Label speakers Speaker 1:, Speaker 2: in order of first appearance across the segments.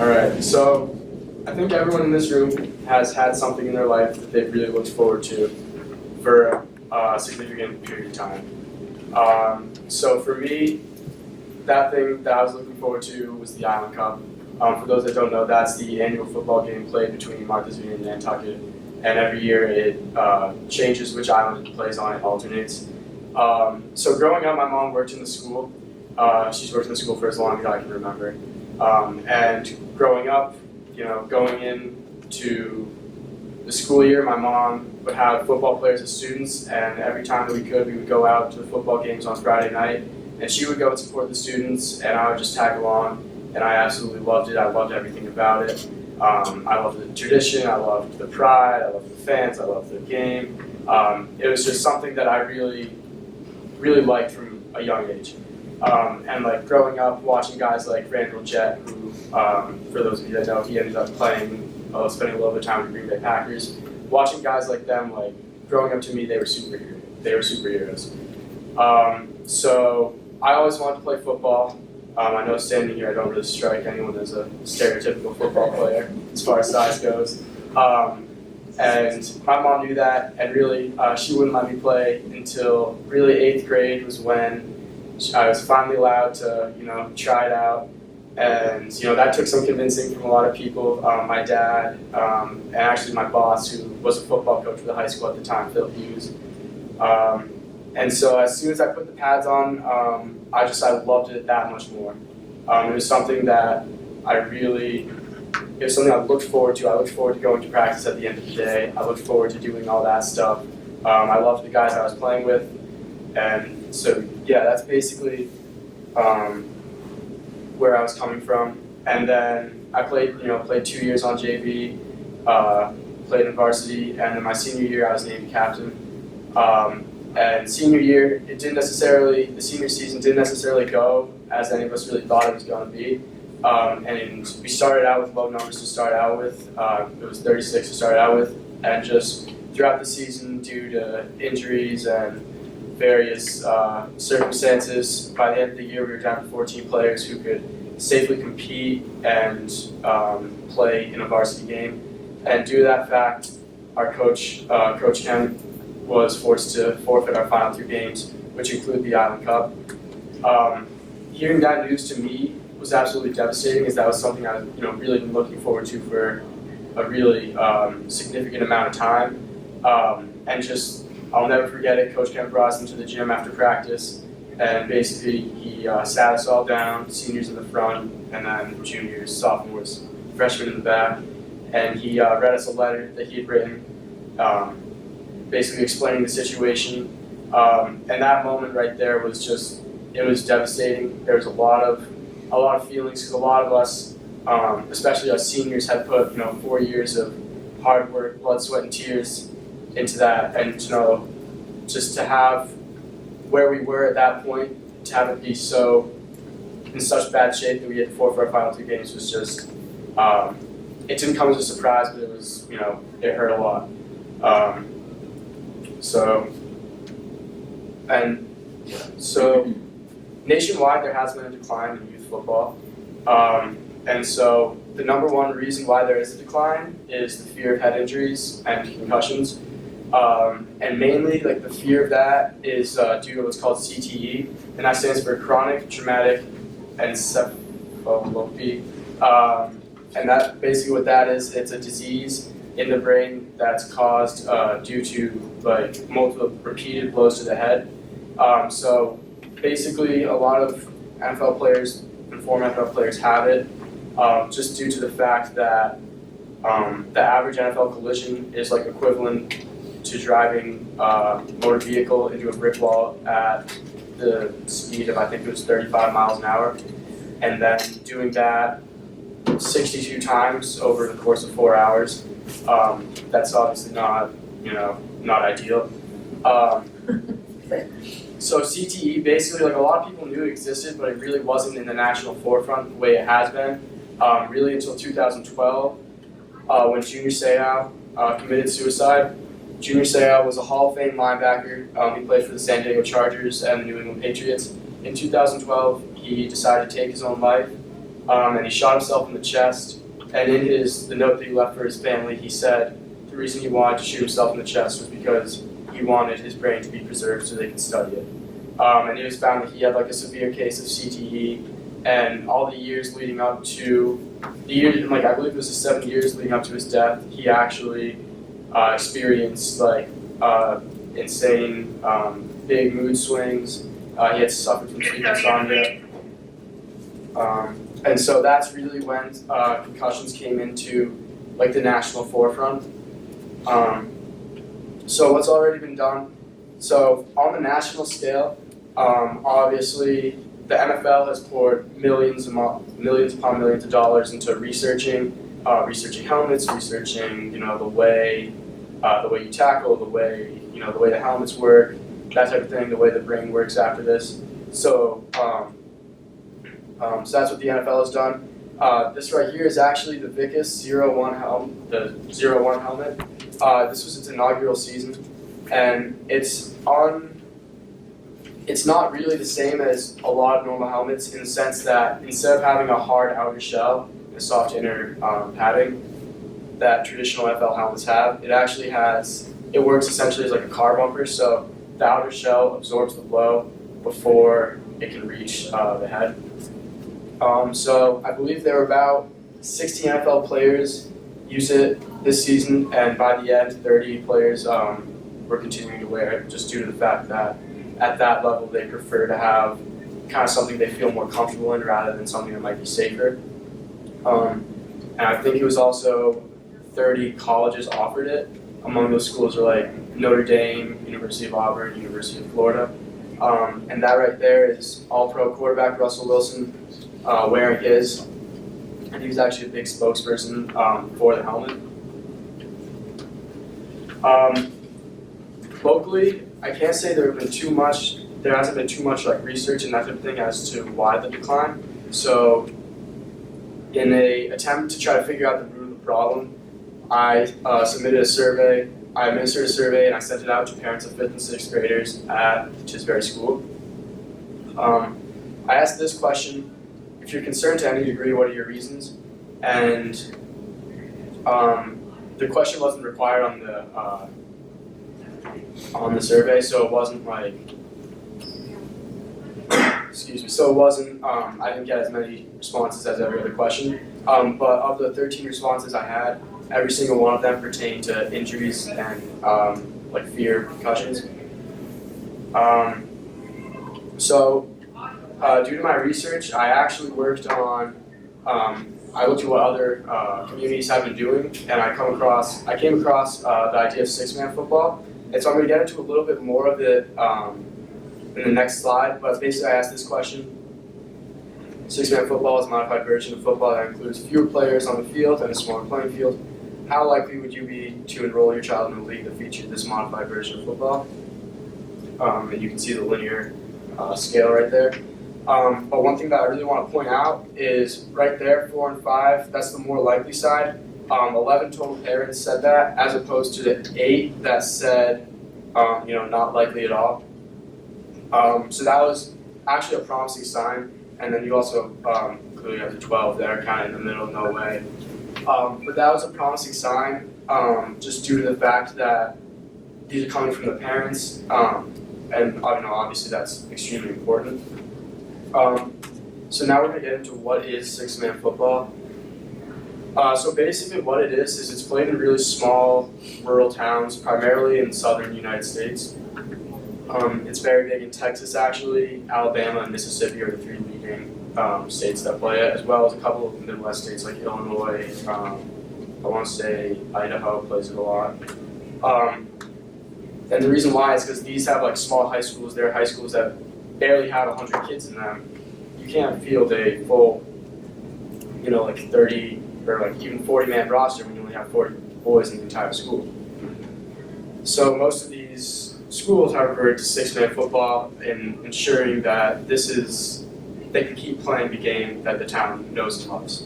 Speaker 1: All right, so I think everyone in this room has had something in their life that they've really looked forward to for a significant period of time. So for me, that thing that I was looking forward to was the Island Cup. For those that don't know, that's the annual football game played between Martha's Vineyard and Nantucket, and every year it changes which island it plays on, it alternates. So growing up, my mom worked in the school. She's worked in the school for as long as I can remember. And growing up, going into the school year, my mom would have football players as students, and every time that we could, we would go out to the football games on Friday night, and she would go and support the students, and I would just tag along, and I absolutely loved it. I loved everything about it. I loved the tradition, I loved the pride, I loved the fans, I loved the game. It was just something that I really, really liked from a young age. And like growing up, watching guys like Randall Jett, who, for those of you that know, he ended up spending a little bit of time with the Green Bay Packers. Watching guys like them, like growing up to me, they were superheroes. So I always wanted to play football. I know standing here, I don't really strike anyone as a stereotypical football player as far as size goes. And my mom knew that, and really, she wouldn't let me play until really 8th grade was when I was finally allowed to, try it out. And, that took some convincing from a lot of people. My dad, and actually my boss, who was a football coach for the high school at the time, Phil Hughes. And so as soon as I put the pads on, I loved it that much more. It was something that it was something I looked forward to. I looked forward to going to practice at the end of the day. I looked forward to doing all that stuff. I loved the guys I was playing with. And so, yeah, that's basically where I was coming from. And then I played 2 years on JV, played in varsity, and then my senior year I was named captain. And senior year, the senior season didn't necessarily go as any of us really thought it was going to be. And we started out with low numbers to start out with. It was 36 to start out with. And just throughout the season, due to injuries and various circumstances, by the end of the year, we were down to 14 players who could safely compete and play in a varsity game. And due to that fact, our coach, Coach Ken, was forced to forfeit our final 2 games, which include the Island Cup. Hearing that news to me was absolutely devastating, as that was something I was really been looking forward to for a really significant amount of time. And just, I'll never forget it, Coach Ken brought us into the gym after practice, and basically he sat us all down, seniors in the front, and then juniors, sophomores, freshmen in the back, and he read us a letter that he had written, basically explaining the situation. And that moment right there was it was devastating. There was a lot of feelings, because a lot of us, especially us seniors, had put 4 years of hard work, blood, sweat, and tears into that, and just to have where we were at that point, to have it be in such bad shape that we had to forfeit our final 2 games was just, it didn't come as a surprise, but it was, it hurt a lot. So nationwide there has been a decline in youth football. And so the number one reason why there is a decline is the fear of head injuries and concussions. And mainly, the fear of that is due to what's called CTE, and that stands for chronic traumatic encephalopathy. And that basically what that is, it's a disease in the brain that's caused due to multiple repeated blows to the head. So basically, a lot of NFL players and former NFL players have it, just due to the fact that the average NFL collision is equivalent to driving a motor vehicle into a brick wall at the speed of, I think it was 35 miles an hour, and then doing that 62 times over the course of 4 hours. That's obviously not ideal. So CTE, basically, a lot of people knew it existed, but it really wasn't in the national forefront the way it has been, really until 2012, when Junior Seau committed suicide. Junior Seau was a Hall of Fame linebacker. He played for the San Diego Chargers and the New England Patriots. In 2012, he decided to take his own life, and he shot himself in the chest. And in the note that he left for his family, he said the reason he wanted to shoot himself in the chest was because he wanted his brain to be preserved so they could study it. And it was found that he had like a severe case of CTE, and all the years leading up to I believe it was the 7 years leading up to his death, he actually experienced like insane big mood swings. He had suffered from sleep insomnia. And so that's really when concussions came into like the national forefront. So what's already been done? So on the national scale, obviously the NFL has poured millions upon millions of dollars into researching helmets, researching the way you tackle, the way the helmets work, that type of thing, the way the brain works after this. So so that's what the NFL has done. This right here is actually the Vicus 01 helmet, the 01 helmet. This was its inaugural season, and it's not really the same as a lot of normal helmets in the sense that instead of having a hard outer shell and a soft inner padding that traditional NFL helmets have, it works essentially as like a car bumper, so the outer shell absorbs the blow before it can reach the head. So I believe there were about 60 NFL players use it this season, and by the end, 30 players were continuing to wear it just due to the fact that at that level they prefer to have kind of something they feel more comfortable in rather than something that might be safer. And I think it was also 30 colleges offered it. Among those schools are like Notre Dame, University of Auburn, University of Florida. And that right there is all-pro quarterback Russell Wilson wearing his, and he was actually a big spokesperson for the helmet. Locally, I can't say there hasn't been too much like research and that type of thing as to why the decline. So in an attempt to try to figure out the root of the problem, I submitted a survey. I administered a survey and I sent it out to parents of 5th and 6th graders at the Tisbury School. I asked this question: if you're concerned to any degree, what are your reasons? And the question wasn't required on the survey, so it wasn't like, excuse me, so it wasn't, I didn't get as many responses as every other question. But of the 13 responses I had, every single one of them pertained to injuries and like fear of concussions. So due to my research, I actually worked on, I looked at what other communities have been doing, and I came across the idea of six-man football. And so I'm going to get into a little bit more of it in the next slide, but basically I asked this question: six-man football is a modified version of football that includes fewer players on the field and a smaller playing field. How likely would you be to enroll your child in a league that featured this modified version of football? And you can see the linear scale right there. But one thing that I really want to point out is right there, 4 and 5, that's the more likely side. 11 total parents said that, as opposed to the 8 that said, not likely at all. So that was actually a promising sign. And then you also clearly have the 12 that are kind of in the middle, no way. But that was a promising sign, just due to the fact that these are coming from the parents, and obviously that's extremely important. So now we're going to get into what is six-man football. So basically what it is it's played in really small rural towns, primarily in southern United States. It's very big in Texas actually. Alabama and Mississippi are the 3 leading states that play it, as well as a couple of Midwest states like Illinois. I want to say Idaho plays it a lot. And the reason why is because these have like small high schools. They're high schools that barely have 100 kids in them. You can't field a full, like 30 or like even 40-man roster when you only have 40 boys in the entire school. So most of these schools have reverted to six-man football in ensuring that they can keep playing the game that the town knows and loves.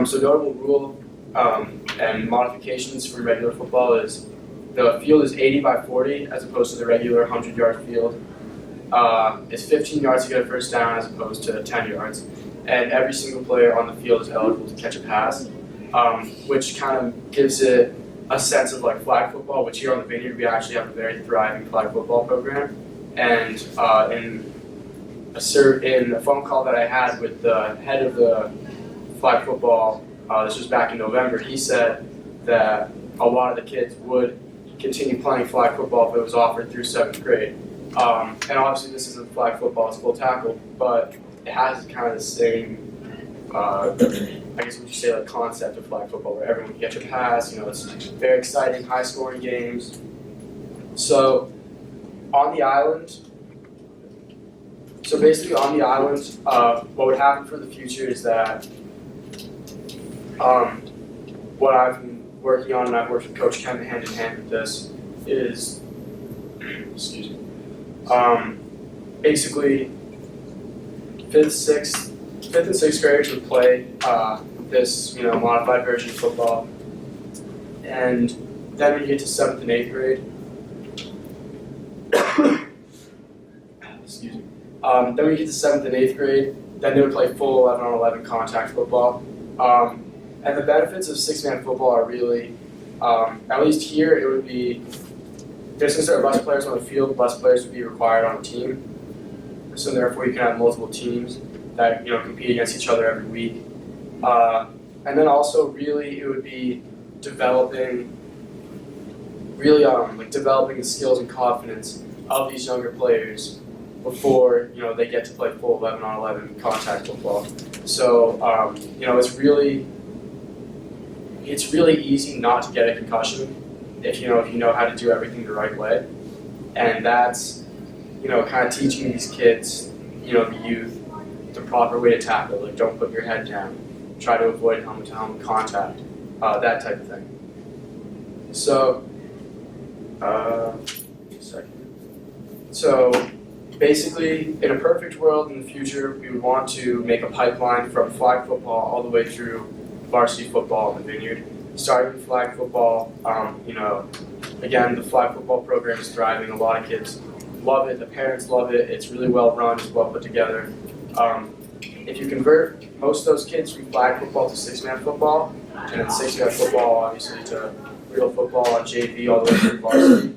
Speaker 1: So notable rule and modifications for regular football is the field is 80 by 40 as opposed to the regular 100-yard field. It's 15 yards to get a first down as opposed to 10 yards. and every single player on the field is eligible to catch a pass, which kind of gives it a sense of like flag football, which here on the Vineyard we actually have a very thriving flag football program. And in a phone call that I had with the head of the flag football, this was back in November, he said that a lot of the kids would continue playing flag football if it was offered through 7th grade. And obviously this isn't flag football, it's full tackle, but it has kind of the same, I guess would you say, like concept of flag football where everyone can get your pass, it's very exciting, high scoring games. So on the island, what would happen for the future is that what I've been working on, and I've worked with Coach Kevin hand in hand with this, is, excuse me, basically 5th and 6th graders would play this, modified version of football, and then when you get to 7th and 8th grade, excuse me, then when you get to 7th and 8th grade, then they would play full 11-on-11 contact football. And the benefits of 6-man football are really, at least here, it would be, since there are less players on the field, less players would be required on a team. So therefore you can have multiple teams that compete against each other every week. And then also really it would be developing the skills and confidence of these younger players before they get to play full 11-on-11 contact football. So it's really easy not to get a concussion if you know how to do everything the right way, and that's kind of teaching these kids, the youth, the proper way to tackle. Like, don't put your head down, try to avoid helmet-to-helmet contact, that type of thing. So, So basically, in a perfect world in the future, we would want to make a pipeline from flag football all the way through varsity football in the Vineyard. Starting with flag football, again, the flag football program is thriving. A lot of kids love it. The parents love it. It's really well run. It's well put together. If you convert most of those kids from flag football to 6-man football, and then 6-man football, obviously, to real football on JV all the way through varsity,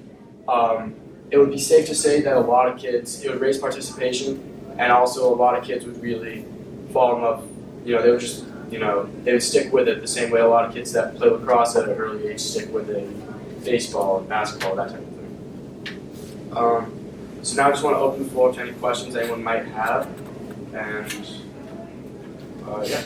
Speaker 1: it would be safe to say that a lot of kids, it would raise participation, and also a lot of kids would really fall in love. They would just, they would stick with it the same way a lot of kids that play lacrosse at an early age stick with it, baseball and basketball, that type of thing. So now I just want to open the floor to any questions anyone might have, and yeah.